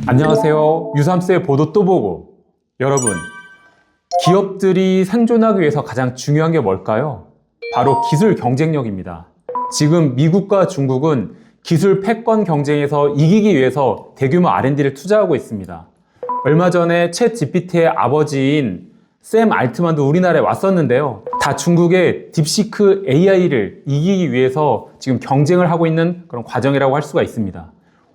안녕하세요. 유삼스의 보도 또 보고. 여러분, 기업들이 생존하기 위해서 가장 중요한 게 뭘까요? 바로 기술 경쟁력입니다. 지금 미국과 중국은 기술 패권 경쟁에서 이기기 위해서 대규모 R&D를 투자하고 있습니다. 얼마 전에 챗 GPT의 아버지인 샘 알트만도 우리나라에 왔었는데요. 다 중국의 딥시크 AI를 이기기 위해서 지금 경쟁을 하고 있는 그런 과정이라고 할 수가 있습니다.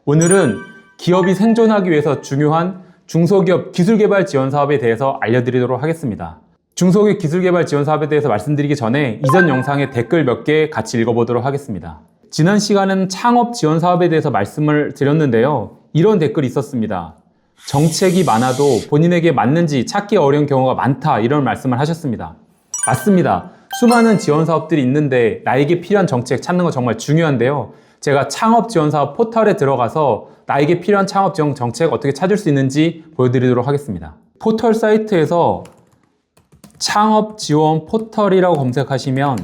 오늘은 기업이 생존하기 위해서 중요한 중소기업 기술개발 지원 사업에 대해서 알려드리도록 하겠습니다. 중소기업 기술개발 지원 사업에 대해서 말씀드리기 전에 이전 영상의 댓글 몇 개 같이 읽어보도록 하겠습니다. 지난 시간은 창업 지원 사업에 대해서 말씀을 드렸는데요. 이런 댓글이 있었습니다. 정책이 많아도 본인에게 맞는지 찾기 어려운 경우가 많다, 이런 말씀을 하셨습니다. 맞습니다. 수많은 지원 사업들이 있는데 나에게 필요한 정책 찾는 거 정말 중요한데요. 제가 창업 지원 사업 포털에 들어가서 나에게 필요한 창업 지원 정책 어떻게 찾을 수 있는지 보여드리도록 하겠습니다. 포털 사이트에서 창업 지원 포털이라고 검색하시면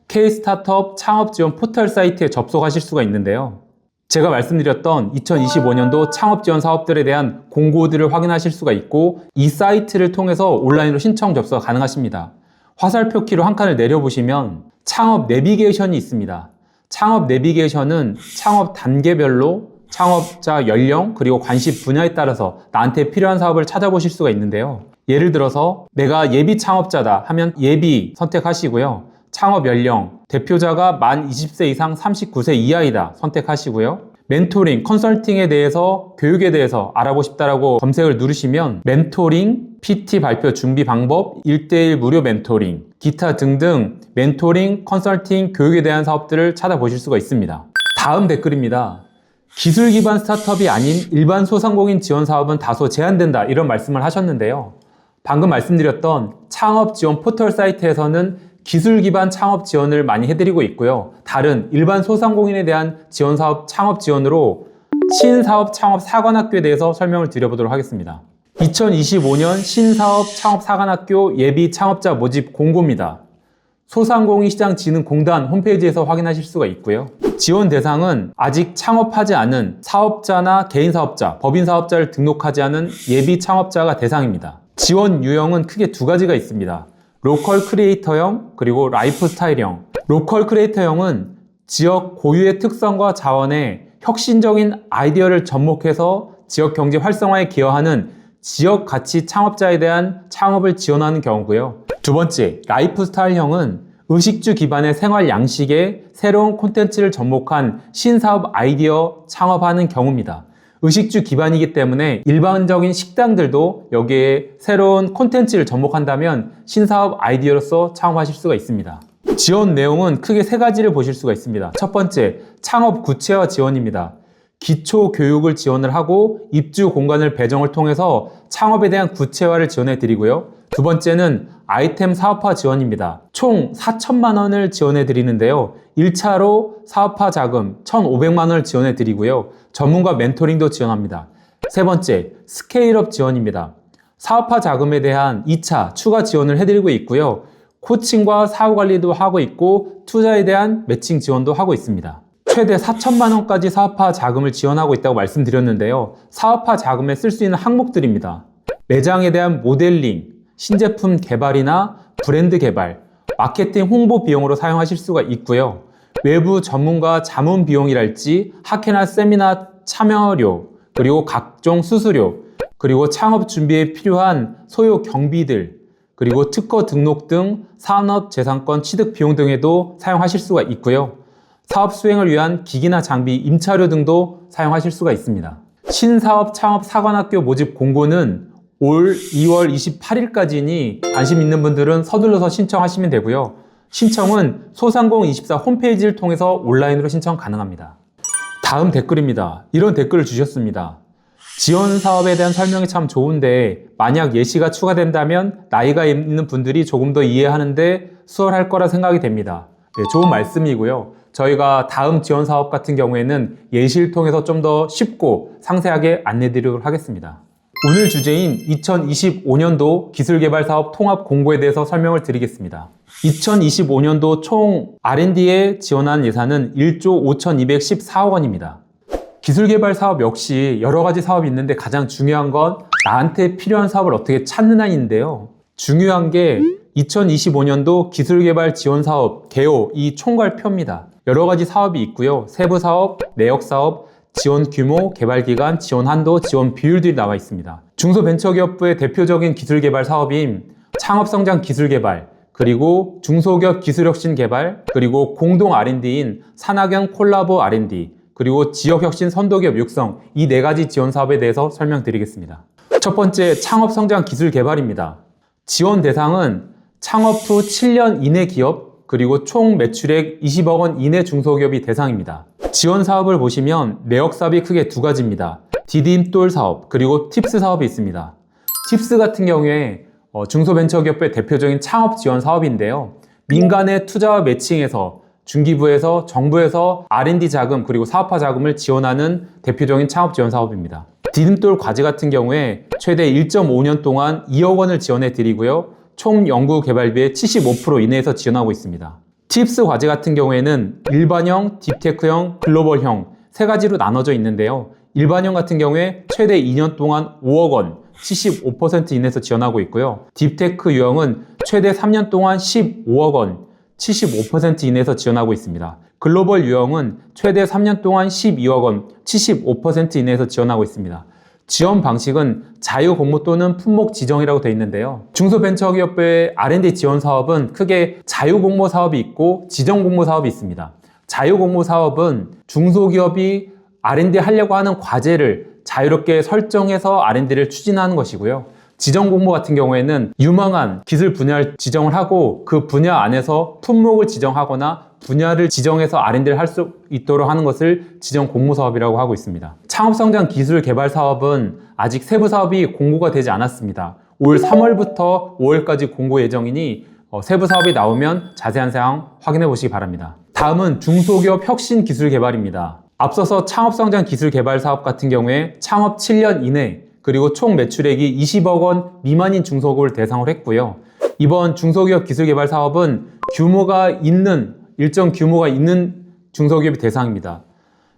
K-스타트업 창업 지원 포털 사이트에 접속하실 수가 있는데요. 제가 말씀드렸던 2025년도 창업 지원 사업들에 대한 공고들을 확인하실 수가 있고, 이 사이트를 통해서 온라인으로 신청 접수가 가능하십니다. 화살표 키로 한 칸을 내려보시면 창업 내비게이션이 있습니다. 창업 내비게이션은 창업 단계별로 창업자 연령 그리고 관심 분야에 따라서 나한테 필요한 사업을 찾아보실 수가 있는데요. 예를 들어서 내가 예비 창업자다 하면 예비 선택하시고요. 창업 연령, 대표자가 만 20세 이상 39세 이하이다 선택하시고요. 멘토링, 컨설팅에 대해서, 교육에 대해서 알아보고 싶다라고 검색을 누르시면 멘토링, PT 발표 준비 방법, 1:1 무료 멘토링, 기타 등등 멘토링, 컨설팅, 교육에 대한 사업들을 찾아보실 수가 있습니다. 다음 댓글입니다. 기술 기반 스타트업이 아닌 일반 소상공인 지원 사업은 다소 제한된다, 이런 말씀을 하셨는데요. 방금 말씀드렸던 창업 지원 포털 사이트에서는 기술 기반 창업 지원을 많이 해드리고 있고요. 다른 일반 소상공인에 대한 지원 사업, 창업 지원으로 신사업 창업 사관학교에 대해서 설명을 드려보도록 하겠습니다. 2025년 신사업 창업 사관학교 예비 창업자 모집 공고입니다. 소상공인시장진흥공단 홈페이지에서 확인하실 수가 있고요. 지원 대상은 아직 창업하지 않은 사업자나 개인사업자, 법인사업자를 등록하지 않은 예비 창업자가 대상입니다. 지원 유형은 크게 두 가지가 있습니다. 로컬 크리에이터형, 그리고 라이프 스타일형. 로컬 크리에이터형은 지역 고유의 특성과 자원에 혁신적인 아이디어를 접목해서 지역 경제 활성화에 기여하는 지역 가치 창업자에 대한 창업을 지원하는 경우고요. 두 번째, 라이프 스타일형은 의식주 기반의 생활 양식에 새로운 콘텐츠를 접목한 신사업 아이디어 창업하는 경우입니다. 의식주 기반이기 때문에 일반적인 식당들도 여기에 새로운 콘텐츠를 접목한다면 신사업 아이디어로서 창업하실 수가 있습니다. 지원 내용은 크게 세 가지를 보실 수가 있습니다. 첫 번째, 창업 구체화 지원입니다. 기초 교육을 지원을 하고 입주 공간을 배정을 통해서 창업에 대한 구체화를 지원해 드리고요. 두 번째는 아이템 사업화 지원입니다. 총 4천만 원을 지원해 드리는데요. 1차로 사업화 자금 1,500만 원을 지원해 드리고요. 전문가 멘토링도 지원합니다. 세 번째, 스케일업 지원입니다. 사업화 자금에 대한 2차 추가 지원을 해드리고 있고요. 코칭과 사후 관리도 하고 있고 투자에 대한 매칭 지원도 하고 있습니다. 최대 4천만 원까지 사업화 자금을 지원하고 있다고 말씀드렸는데요. 사업화 자금에 쓸 수 있는 항목들입니다. 매장에 대한 모델링, 신제품 개발이나 브랜드 개발, 마케팅 홍보 비용으로 사용하실 수가 있고요. 외부 전문가 자문 비용이랄지 학회나 세미나 참여료, 그리고 각종 수수료, 그리고 창업 준비에 필요한 소요 경비들, 그리고 특허 등록 등 산업재산권 취득 비용 등에도 사용하실 수가 있고요. 사업 수행을 위한 기기나 장비, 임차료 등도 사용하실 수가 있습니다. 신사업 창업 사관학교 모집 공고는 올 2월 28일까지니 관심 있는 분들은 서둘러서 신청하시면 되고요. 신청은 소상공24 홈페이지를 통해서 온라인으로 신청 가능합니다. 다음 댓글입니다. 이런 댓글을 주셨습니다. 지원 사업에 대한 설명이 참 좋은데 만약 예시가 추가된다면 나이가 있는 분들이 조금 더 이해하는데 수월할 거라 생각이 됩니다. 네, 좋은 말씀이고요. 저희가 다음 지원 사업 같은 경우에는 예시를 통해서 좀 더 쉽고 상세하게 안내 드리도록 하겠습니다. 오늘 주제인 2025년도 기술개발사업 통합 공고에 대해서 설명을 드리겠습니다. 2025년도 총 R&D에 지원한 예산은 1조 5,214억 원입니다. 기술개발 사업 역시 여러 가지 사업이 있는데 가장 중요한 건 나한테 필요한 사업을 어떻게 찾느냐인데요. 중요한 게 2025년도 기술개발 지원사업 개요 이 총괄표입니다. 여러 가지 사업이 있고요. 세부 사업, 내역 사업, 지원 규모, 개발 기간, 지원 한도, 지원 비율들이 나와 있습니다. 중소벤처기업부의 대표적인 기술개발 사업인 창업성장 기술개발, 그리고 중소기업 기술혁신 개발, 그리고 공동 R&D인 산학연 콜라보 R&D, 그리고 지역혁신 선도기업 육성, 이 네 가지 지원 사업에 대해서 설명드리겠습니다. 첫 번째, 창업성장 기술개발입니다. 지원 대상은 창업 후 7년 이내 기업, 그리고 총 매출액 20억 원 이내 중소기업이 대상입니다. 지원 사업을 보시면 내역 사업이 크게 두 가지입니다. 디딤돌 사업, 그리고 팁스 사업이 있습니다. 팁스 같은 경우에 중소벤처기업의 대표적인 창업 지원 사업인데요. 민간의 투자와 매칭해서 중기부에서 정부에서 R&D 자금 그리고 사업화 자금을 지원하는 대표적인 창업 지원 사업입니다. 디딤돌 과제 같은 경우에 최대 1.5년 동안 2억 원을 지원해 드리고요. 총 연구 개발비의 75% 이내에서 지원하고 있습니다. 팁스 과제 같은 경우에는 일반형, 딥테크형, 글로벌형 세 가지로 나눠져 있는데요. 일반형 같은 경우에 최대 2년 동안 5억 원, 75% 이내에서 지원하고 있고요. 딥테크 유형은 최대 3년 동안 15억 원, 75% 이내에서 지원하고 있습니다. 글로벌 유형은 최대 3년 동안 12억 원, 75% 이내에서 지원하고 있습니다. 지원 방식은 자유 공모 또는 품목 지정이라고 되어 있는데요. 중소벤처기업부의 R&D 지원 사업은 크게 자유 공모 사업이 있고 지정 공모 사업이 있습니다. 자유 공모 사업은 중소기업이 R&D 하려고 하는 과제를 자유롭게 설정해서 R&D를 추진하는 것이고요. 지정 공모 같은 경우에는 유망한 기술 분야를 지정을 하고 그 분야 안에서 품목을 지정하거나 분야를 지정해서 R&D를 할 수 있도록 하는 것을 지정 공모 사업이라고 하고 있습니다. 창업성장 기술 개발 사업은 아직 세부 사업이 공고가 되지 않았습니다. 올 3월부터 5월까지 공고 예정이니 세부 사업이 나오면 자세한 사항 확인해 보시기 바랍니다. 다음은 중소기업 혁신 기술 개발입니다. 앞서서 창업성장 기술 개발 사업 같은 경우에 창업 7년 이내 그리고 총 매출액이 20억 원 미만인 중소기업을 대상으로 했고요. 이번 중소기업 기술개발 사업은 일정 규모가 있는 중소기업이 대상입니다.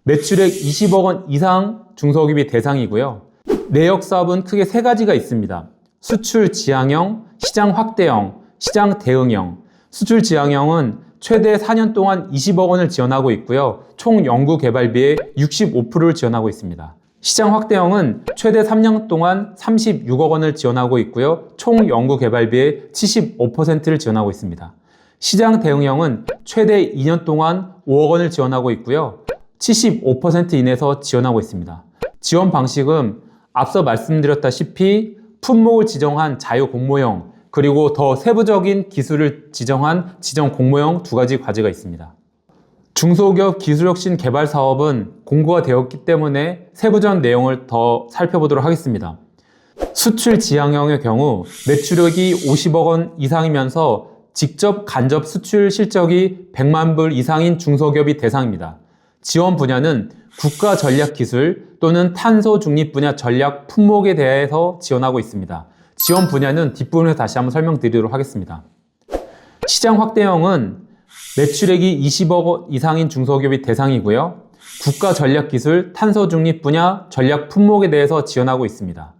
매출액 20억 원 이상 중소기업이 대상이고요. 내역 사업은 크게 세 가지가 있습니다. 수출 지향형, 시장 확대형, 시장 대응형. 수출 지향형은 최대 4년 동안 20억 원을 지원하고 있고요. 총 연구 개발비의 65%를 지원하고 있습니다. 시장 확대형은 최대 3년 동안 36억 원을 지원하고 있고요. 총 연구 개발비의 75%를 지원하고 있습니다. 시장 대응형은 최대 2년 동안 5억 원을 지원하고 있고요. 75% 이내에서 지원하고 있습니다. 지원 방식은 앞서 말씀드렸다시피 품목을 지정한 자유 공모형 그리고 더 세부적인 기술을 지정한 지정 공모형 두 가지 과제가 있습니다. 중소기업 기술혁신 개발 사업은 공고가 되었기 때문에 세부적 내용을 더 살펴보도록 하겠습니다. 수출 지향형의 경우 매출액이 50억 원 이상이면서 직접 간접 수출 실적이 100만 불 이상인 중소기업이 대상입니다. 지원 분야는 국가 전략 기술 또는 탄소 중립 분야 전략 품목에 대해서 지원하고 있습니다. 지원 분야는 뒷부분에서 다시 한번 설명드리도록 하겠습니다. 시장 확대형은 매출액이 20억 원 이상인 중소기업이 대상이고요. 국가 전략 기술, 탄소 중립 분야 전략 품목에 대해서 지원하고 있습니다.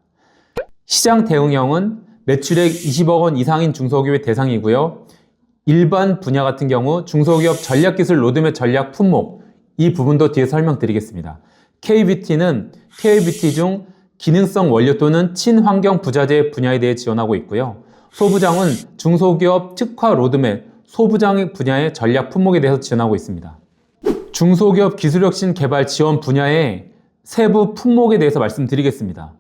시장 대응형은 매출액 20억 원 이상인 중소기업이 대상이고요. 일반 분야 같은 경우 중소기업 전략 기술 로드맵 전략 품목, 이 부분도 뒤에 설명드리겠습니다. K-뷰티는 K-뷰티 중 기능성 원료 또는 친환경 부자재 분야에 대해 지원하고 있고요. 소부장은 중소기업 특화 로드맵, 소부장 분야의 전략 품목에 대해서 지원하고 있습니다. 중소기업 기술혁신 개발 지원 분야의 세부 품목에 대해서 말씀드리겠습니다.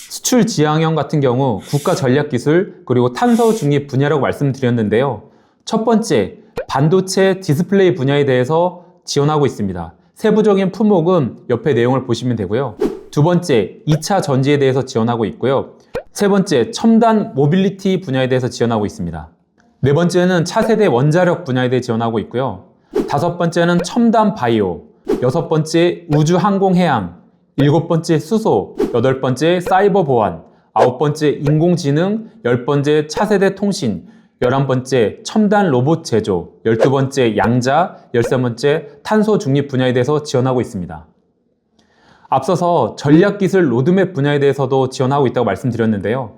수출 지향형 같은 경우 국가 전략 기술 그리고 탄소 중립 분야라고 말씀드렸는데요. 첫 번째, 반도체 디스플레이 분야에 대해서 지원하고 있습니다. 세부적인 품목은 옆에 내용을 보시면 되고요. 두 번째, 2차 전지에 대해서 지원하고 있고요. 세 번째, 첨단 모빌리티 분야에 대해서 지원하고 있습니다. 네 번째는 차세대 원자력 분야에 대해 지원하고 있고요. 다섯 번째는 첨단 바이오, 여섯 번째 우주 항공 해양, 7번째 수소, 8번째 사이버 보안, 9번째 인공지능, 10번째 차세대 통신, 11번째 첨단 로봇 제조, 12번째 양자, 13번째 탄소 중립 분야에 대해서 지원하고 있습니다. 앞서서 전략기술 로드맵 분야에 대해서도 지원하고 있다고 말씀드렸는데요.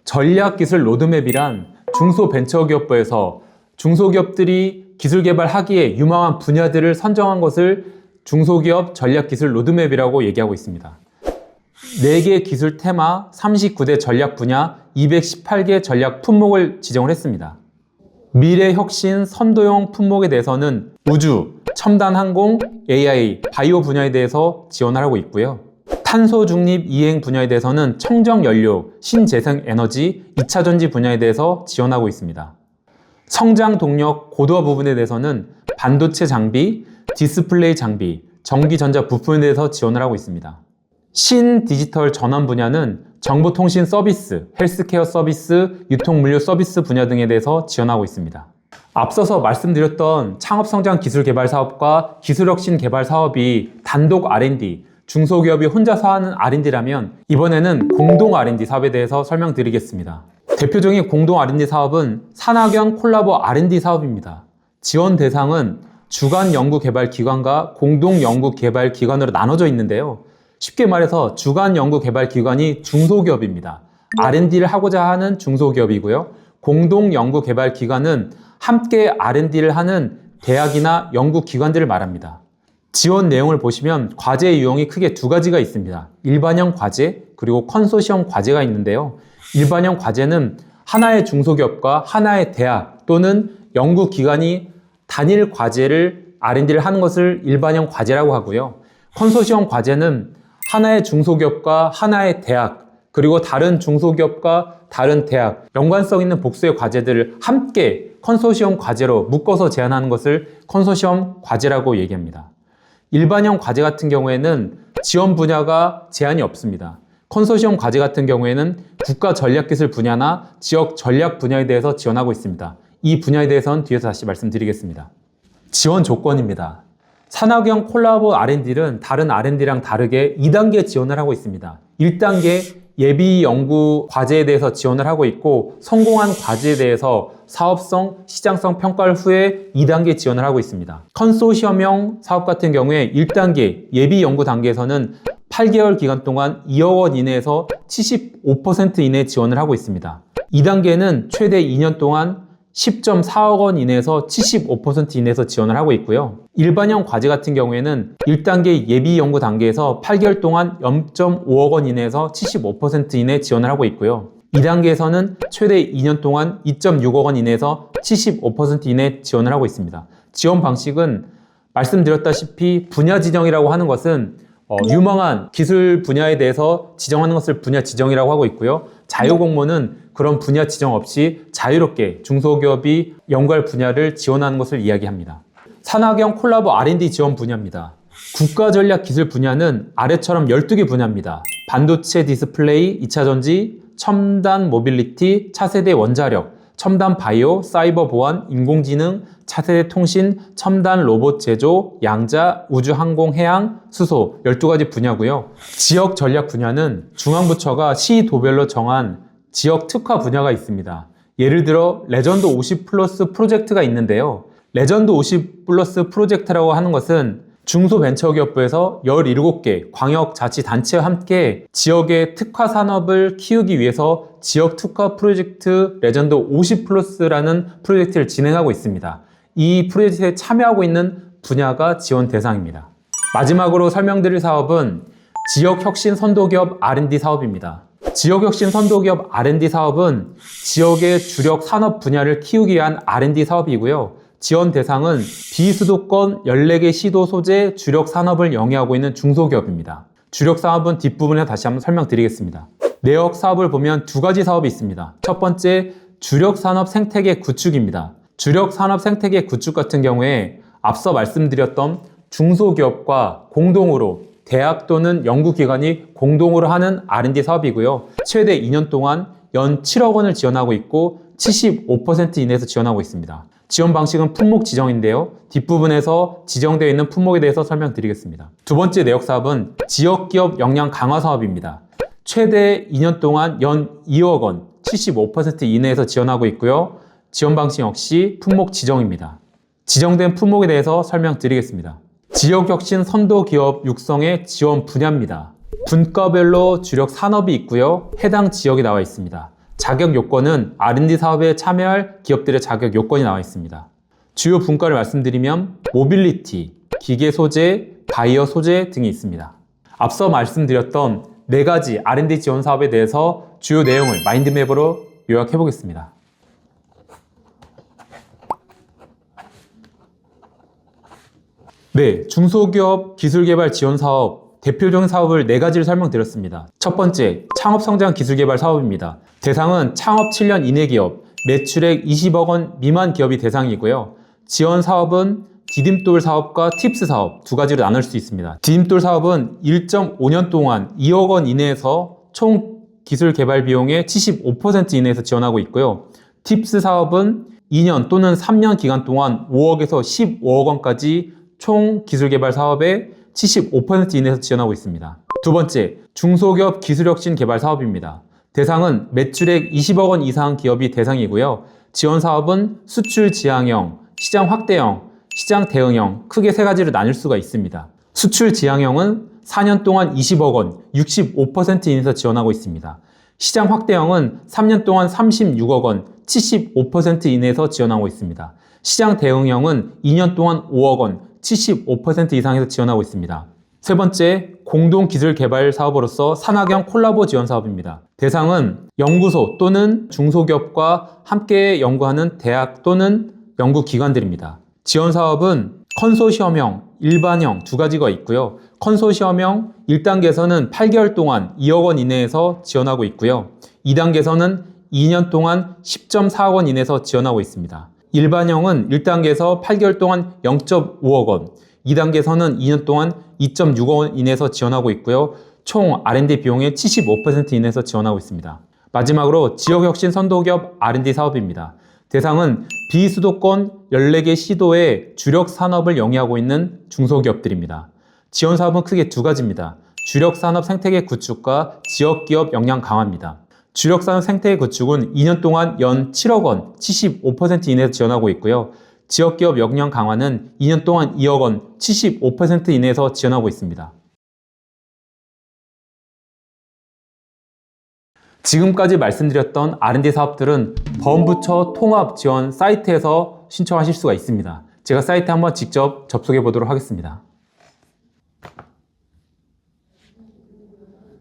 전략기술 로드맵이란 중소벤처기업부에서 중소기업들이 기술 개발하기에 유망한 분야들을 선정한 것을 중소기업 전략기술 로드맵이라고 얘기하고 있습니다. 4개 기술 테마, 39대 전략 분야, 218개 전략 품목을 지정을 했습니다. 미래 혁신 선도형 품목에 대해서는 우주, 첨단 항공, AI, 바이오 분야에 대해서 지원을 하고 있고요. 탄소 중립 이행 분야에 대해서는 청정 연료, 신재생 에너지, 2차 전지 분야에 대해서 지원하고 있습니다. 성장 동력 고도화 부분에 대해서는 반도체 장비, 디스플레이 장비, 전기전자 부품에 대해서 지원을 하고 있습니다. 신디지털 전환 분야는 정보통신 서비스, 헬스케어 서비스, 유통물류 서비스 분야 등에 대해서 지원하고 있습니다. 앞서서 말씀드렸던 창업성장 기술개발 사업과 기술혁신 개발 사업이 단독 R&D, 중소기업이 혼자서 하는 R&D라면 이번에는 공동 R&D 사업에 대해서 설명드리겠습니다. 대표적인 공동 R&D 사업은 산학연 콜라보 R&D 사업입니다. 지원 대상은 주간연구개발기관과 공동연구개발기관으로 나눠져 있는데요. 쉽게 말해서 주간연구개발기관이 중소기업입니다. R&D를 하고자 하는 중소기업이고요. 공동연구개발기관은 함께 R&D를 하는 대학이나 연구기관들을 말합니다. 지원 내용을 보시면 과제 유형이 크게 2가지가 있습니다. 일반형 과제 그리고 컨소시엄 과제가 있는데요. 일반형 과제는 하나의 중소기업과 하나의 대학 또는 연구기관이 단일 과제를 R&D를 하는 것을 일반형 과제라고 하고요. 컨소시엄 과제는 하나의 중소기업과 하나의 대학 그리고 다른 중소기업과 다른 대학 연관성 있는 복수의 과제들을 함께 컨소시엄 과제로 묶어서 제안하는 것을 컨소시엄 과제라고 얘기합니다. 일반형 과제 같은 경우에는 지원 분야가 제한이 없습니다. 컨소시엄 과제 같은 경우에는 국가 전략기술 분야나 지역 전략 분야에 대해서 지원하고 있습니다. 이 분야에 대해서는 뒤에서 다시 말씀드리겠습니다. 지원 조건입니다. 산학연 콜라보 R&D는 다른 R&D랑 다르게 2단계 지원을 하고 있습니다. 1단계 예비 연구 과제에 대해서 지원을 하고 있고 성공한 과제에 대해서 사업성, 시장성 평가를 후에 2단계 지원을 하고 있습니다. 컨소시엄형 사업 같은 경우에 1단계 예비 연구 단계에서는 8개월 기간 동안 2억 원 이내에서 75% 이내 지원을 하고 있습니다. 2단계는 최대 2년 동안 10.4억 원 이내에서 75% 이내에서 지원을 하고 있고요. 일반형 과제 같은 경우에는 1단계 예비 연구 단계에서 8개월 동안 0.5억 원 이내에서 75% 이내 지원을 하고 있고요. 2단계에서는 최대 2년 동안 2.6억 원 이내에서 75% 이내 지원을 하고 있습니다. 지원 방식은 말씀드렸다시피 분야 지정이라고 하는 것은 유망한 기술 분야에 대해서 지정하는 것을 분야 지정이라고 하고 있고요. 자유공모는 그런 분야 지정 없이 자유롭게 중소기업이 연구할 분야를 지원하는 것을 이야기합니다. 산학연 콜라보 R&D 지원 분야입니다. 국가전략기술 분야는 아래처럼 12개 분야입니다. 반도체 디스플레이, 2차 전지, 첨단 모빌리티, 차세대 원자력, 첨단 바이오, 사이버 보안, 인공지능, 차세대 통신, 첨단 로봇 제조, 양자, 우주 항공 해양, 수소 12가지 분야고요. 지역 전략 분야는 중앙부처가 시도별로 정한 지역 특화 분야가 있습니다. 예를 들어 레전드 50 플러스 프로젝트가 있는데요. 레전드 50 플러스 프로젝트라고 하는 것은 중소벤처기업부에서 17개 광역자치단체와 함께 지역의 특화 산업을 키우기 위해서 지역 특화 프로젝트 레전드 50 플러스라는 프로젝트를 진행하고 있습니다. 이 프로젝트에 참여하고 있는 분야가 지원 대상입니다. 마지막으로 설명드릴 사업은 지역혁신 선도기업 R&D 사업입니다. 지역혁신 선도기업 R&D 사업은 지역의 주력 산업 분야를 키우기 위한 R&D 사업이고요. 지원 대상은 비수도권 14개 시도 소재 주력 산업을 영위하고 있는 중소기업입니다. 주력 사업은 뒷부분에 다시 한번 설명드리겠습니다. 내역 사업을 보면 2가지 사업이 있습니다. 첫 번째, 주력 산업 생태계 구축입니다. 주력 산업 생태계 구축 같은 경우에 앞서 말씀드렸던 중소기업과 공동으로 대학 또는 연구기관이 공동으로 하는 R&D 사업이고요. 최대 2년 동안 연 7억 원을 지원하고 있고 75% 이내에서 지원하고 있습니다. 지원 방식은 품목 지정인데요. 뒷부분에서 지정되어 있는 품목에 대해서 설명드리겠습니다. 두 번째 내역 사업은 지역기업 역량 강화 사업입니다. 최대 2년 동안 연 2억 원, 75% 이내에서 지원하고 있고요. 지원 방식 역시 품목 지정입니다. 지정된 품목에 대해서 설명드리겠습니다. 지역혁신 선도기업 육성의 지원 분야입니다. 분과별로 주력 산업이 있고요. 해당 지역이 나와 있습니다. 자격 요건은 R&D 사업에 참여할 기업들의 자격 요건이 나와 있습니다. 주요 분과를 말씀드리면 모빌리티, 기계 소재, 바이오 소재 등이 있습니다. 앞서 말씀드렸던 4가지 R&D 지원 사업에 대해서 주요 내용을 마인드맵으로 요약해 보겠습니다. 네, 중소기업 기술개발 지원 사업 대표적인 사업을 4가지를 설명드렸습니다. 첫 번째, 창업성장 기술개발 사업입니다. 대상은 창업 7년 이내 기업, 매출액 20억 원 미만 기업이 대상이고요. 지원 사업은 디딤돌 사업과 팁스 사업 2가지로 나눌 수 있습니다. 디딤돌 사업은 1.5년 동안 2억 원 이내에서 총 기술 개발 비용의 75% 이내에서 지원하고 있고요. 팁스 사업은 2년 또는 3년 기간 동안 5억에서 15억 원까지 총 기술 개발 사업의 75% 이내에서 지원하고 있습니다. 두 번째, 중소기업 기술혁신 개발 사업입니다. 대상은 매출액 20억 원 이상 기업이 대상이고요. 지원 사업은 수출 지향형, 시장 확대형, 시장 대응형 크게 3가지로 나눌 수가 있습니다. 수출 지향형은 4년 동안 20억 원, 65% 이내에서 지원하고 있습니다. 시장 확대형은 3년 동안 36억 원, 75% 이내에서 지원하고 있습니다. 시장 대응형은 2년 동안 5억 원, 75% 이상에서 지원하고 있습니다. 세 번째, 공동기술개발 사업으로서 산학형 콜라보 지원 사업입니다. 대상은 연구소 또는 중소기업과 함께 연구하는 대학 또는 연구기관들입니다. 지원 사업은 컨소시엄형, 일반형 2가지가 있고요. 컨소시엄형 1단계에서는 8개월 동안 2억 원 이내에서 지원하고 있고요. 2단계에서는 2년 동안 10.4억 원 이내에서 지원하고 있습니다. 일반형은 1단계에서 8개월 동안 0.5억 원, 2단계에서는 2년 동안 2.6억 원 이내에서 지원하고 있고요. 총 R&D 비용의 75% 이내에서 지원하고 있습니다. 마지막으로 지역혁신 선도기업 R&D 사업입니다. 대상은 비수도권 14개 시도의 주력 산업을 영위하고 있는 중소기업들입니다. 지원 사업은 크게 2가지입니다. 주력 산업 생태계 구축과 지역기업 역량 강화입니다. 주력 산업 생태계 구축은 2년 동안 연 7억 원, 75% 이내에서 지원하고 있고요. 지역기업 역량 강화는 2년 동안 2억 원, 75% 이내에서 지원하고 있습니다. 지금까지 말씀드렸던 R&D 사업들은 범부처 통합 지원 사이트에서 신청하실 수가 있습니다. 제가 사이트 한번 직접 접속해 보도록 하겠습니다.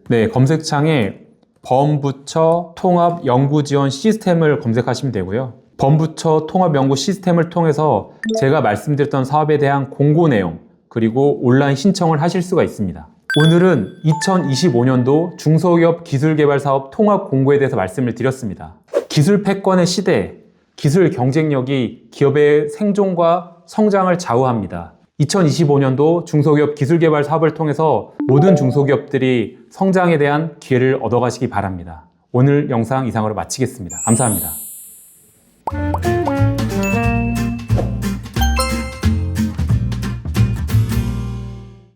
네, 검색창에 범부처 통합 연구 지원 시스템을 검색하시면 되고요. 범부처 통합 연구 시스템을 통해서 제가 말씀드렸던 사업에 대한 공고 내용 그리고 온라인 신청을 하실 수가 있습니다. 오늘은 2025년도 중소기업 기술개발 사업 통합 공고에 대해서 말씀을 드렸습니다. 기술 패권의 시대, 기술 경쟁력이 기업의 생존과 성장을 좌우합니다. 2025년도 중소기업 기술개발 사업을 통해서 모든 중소기업들이 성장에 대한 기회를 얻어가시기 바랍니다. 오늘 영상 이상으로 마치겠습니다. 감사합니다.